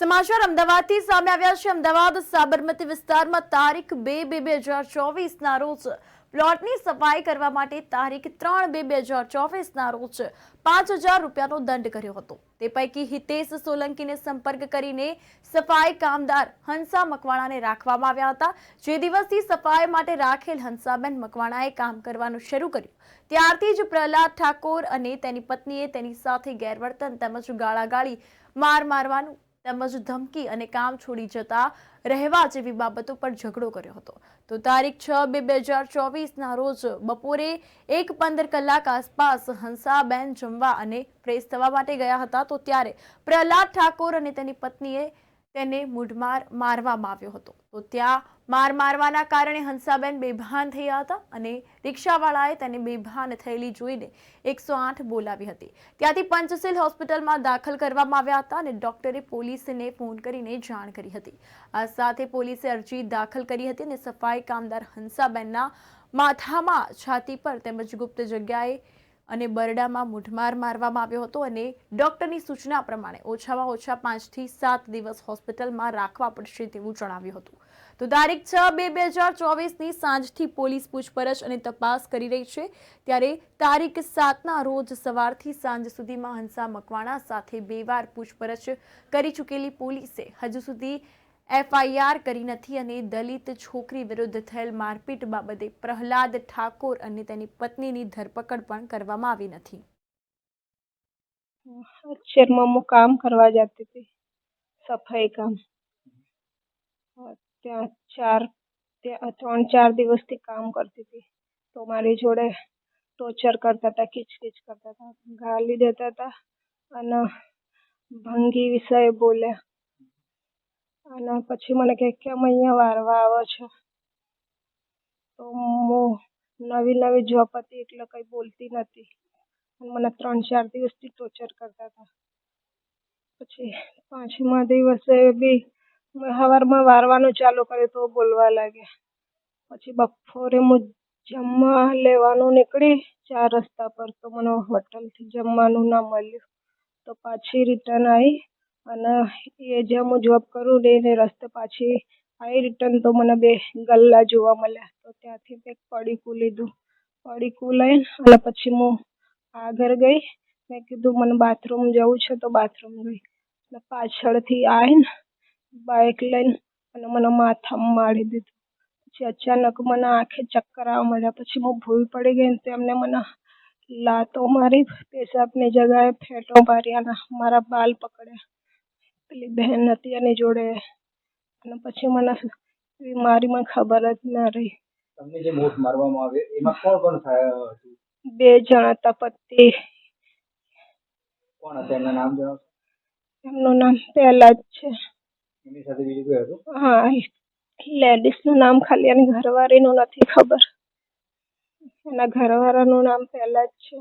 સમાચાર અમદાવાદથી સામે આવ્યા છે। અમદાવાદ સાબરમતી વિસ્તારમાં તારીખ 2/2/2024ના રોજ પ્લોટની સફાઈ કરવા માટે તારીખ 3/2/2024ના રોજ 5000 રૂપિયાનો દંડ કર્યો હતો। તે પૈકી હિતેશ સોલંકીને સંપર્ક કરીને સફાઈ કામદાર હંસા મકવાણાને રાખવામાં આવ્યા હતા। જે દિવસથી સફાઈ માટે રાખેલ હંસાબેન મકવાણાએ કામ કરવાનું શરૂ કર્યું ત્યારથી જ પ્રહલાદ ઠાકોર અને તેની પત્નીએ તેની સાથે ગેરવર્તન તેમજ ગાળાગાળી મારવાનું તેમજ ધમકી અને કામ છોડી જતા રહેવા જેવી બાબતો પર ઝઘડો કર્યો હતો। તો તારીખ 6/2/2024ના રોજ બપોરે 1:15 કલાક આસપાસ હંસાબેન જમવા અને ફ્રેશ થવા માટે ગયા હતા। તો ત્યારે પ્રહલાદ ઠાકોર અને તેની પત્નીએ તેને મૂઢમાર મારવામાં આવ્યો હતો। તો ત્યાં મારવાના કારણે હંસાબેન બેભાન થયા હતા અને રિક્ષાવાળાએ તેને બેભાન થયેલી જોઈને 108 બોલાવી હતી। ત્યાંથી પંચશીલ હોસ્પિટલમાં દાખલ કરવામાં આવ્યા હતા અને ડોક્ટરે પોલીસને ફોન કરીને જાણ કરી હતી। આ સાથે પોલીસે અરજી દાખલ કરી હતી અને સફાઈ કામદાર હંસાબેનના માથામાં, છાતી પર તેમજ ગુપ્ત જગ્યાએ અને બરડામાં મૂઢમાર મારવામાં આવ્યો હતો અને ડોક્ટરની સૂચના પ્રમાણે ઓછામાં ઓછા 5 થી 7 દિવસ હોસ્પિટલમાં રાખવા પડશે તેવું જણાવ્યું હતું। તો તારીખ 6/2/2024ની સાંજથી પોલીસ પૂછપરછ અને તપાસ કરી રહી છે। ત્યારે તારીખ 7ના રોજ સવારથી સાંજ સુધીમાં હંસા મકવાણા સાથે 2 વાર પૂછપરછ કરી ચૂકેલી પોલીસે હજુ સુધી FIR કરી નથી અને દલિત છોકરી વિરુદ્ધ થયેલ મારપીટ બાબતે પ્રહલાદ ઠાકોર અને તેની પત્નીની ધરપકડ પણ કરવામાં આવી નથી। શહેરમાં હું કામ કરવા જતી હતી, સફાઈ કામ। ત્યાં 3-4 દિવસથી કામ કરતી હતી। તો મારી જોડે ટોર્ચર કરતા હતા, કિચકિચ કરતા હતા, ગાલી દેતા હતા અને ભંગી વિષય બોલ્યા અને પછી મને કહે કે અમે અહીંયા વારવા આવો છો। તો હું નવી જોબ હતી એટલે કંઈ બોલતી નથી અને મને 3-4 દિવસથી ટોર્ચર કરતા હતા। પછી 5મા દિવસે બી સવારમાં વારવાનું ચાલુ કર્યું તો બોલવા લાગ્યા। પછી બપોરે હું જમવા લેવાનું નીકળી 4 રસ્તા પર તો મને હોટલથી જમવાનું ના મળ્યું। તો પાછી રિટર્ન આવી અને એ જ્યાં હું જોબ કરું એ રસ્તે પાછી આવી રિટર્ન તો મને 2 ગલ્લા જોવા મળ્યા। તો ત્યાંથી મેં પડીકું લીધું। પડીકું લઈને અને પછી હું આગળ ગઈ। મેં કીધું મને બાથરૂમ જવું છે તો બાથરૂમ ગઈ અને પાછળથી આવીને બાઇક લઈને અને મને માથામાં મારી દીધું। પછી અચાનક મને આંખે ચક્કર આવવા મળ્યા। પછી હું ભૂલ પડી ગઈ તો એમને મને લાતો મારી, પેશાબની જગ્યાએ ફેંટો માર્યા અને મારા બાલ પકડ્યા। પેલી બહેન હતી એની જોડે અને પછી મને બીમારીમાં ખબર જ ના રહી। તમને જે મોત મારવામાં આવે એમાં કોણ થયા હતું? 2 જણ હતા, પતિ। કોણ હતા એમના નામ જણાવશો? એમનું નામ પ્રહલાદ છે। એમની સાથે બીજું કોઈ હતું? હા, લેડીઝનું નામ ખાલી એની ઘરવાળીનું નથી ખબર, એના ઘરવાળાનું નામ પ્રહલાદ છે।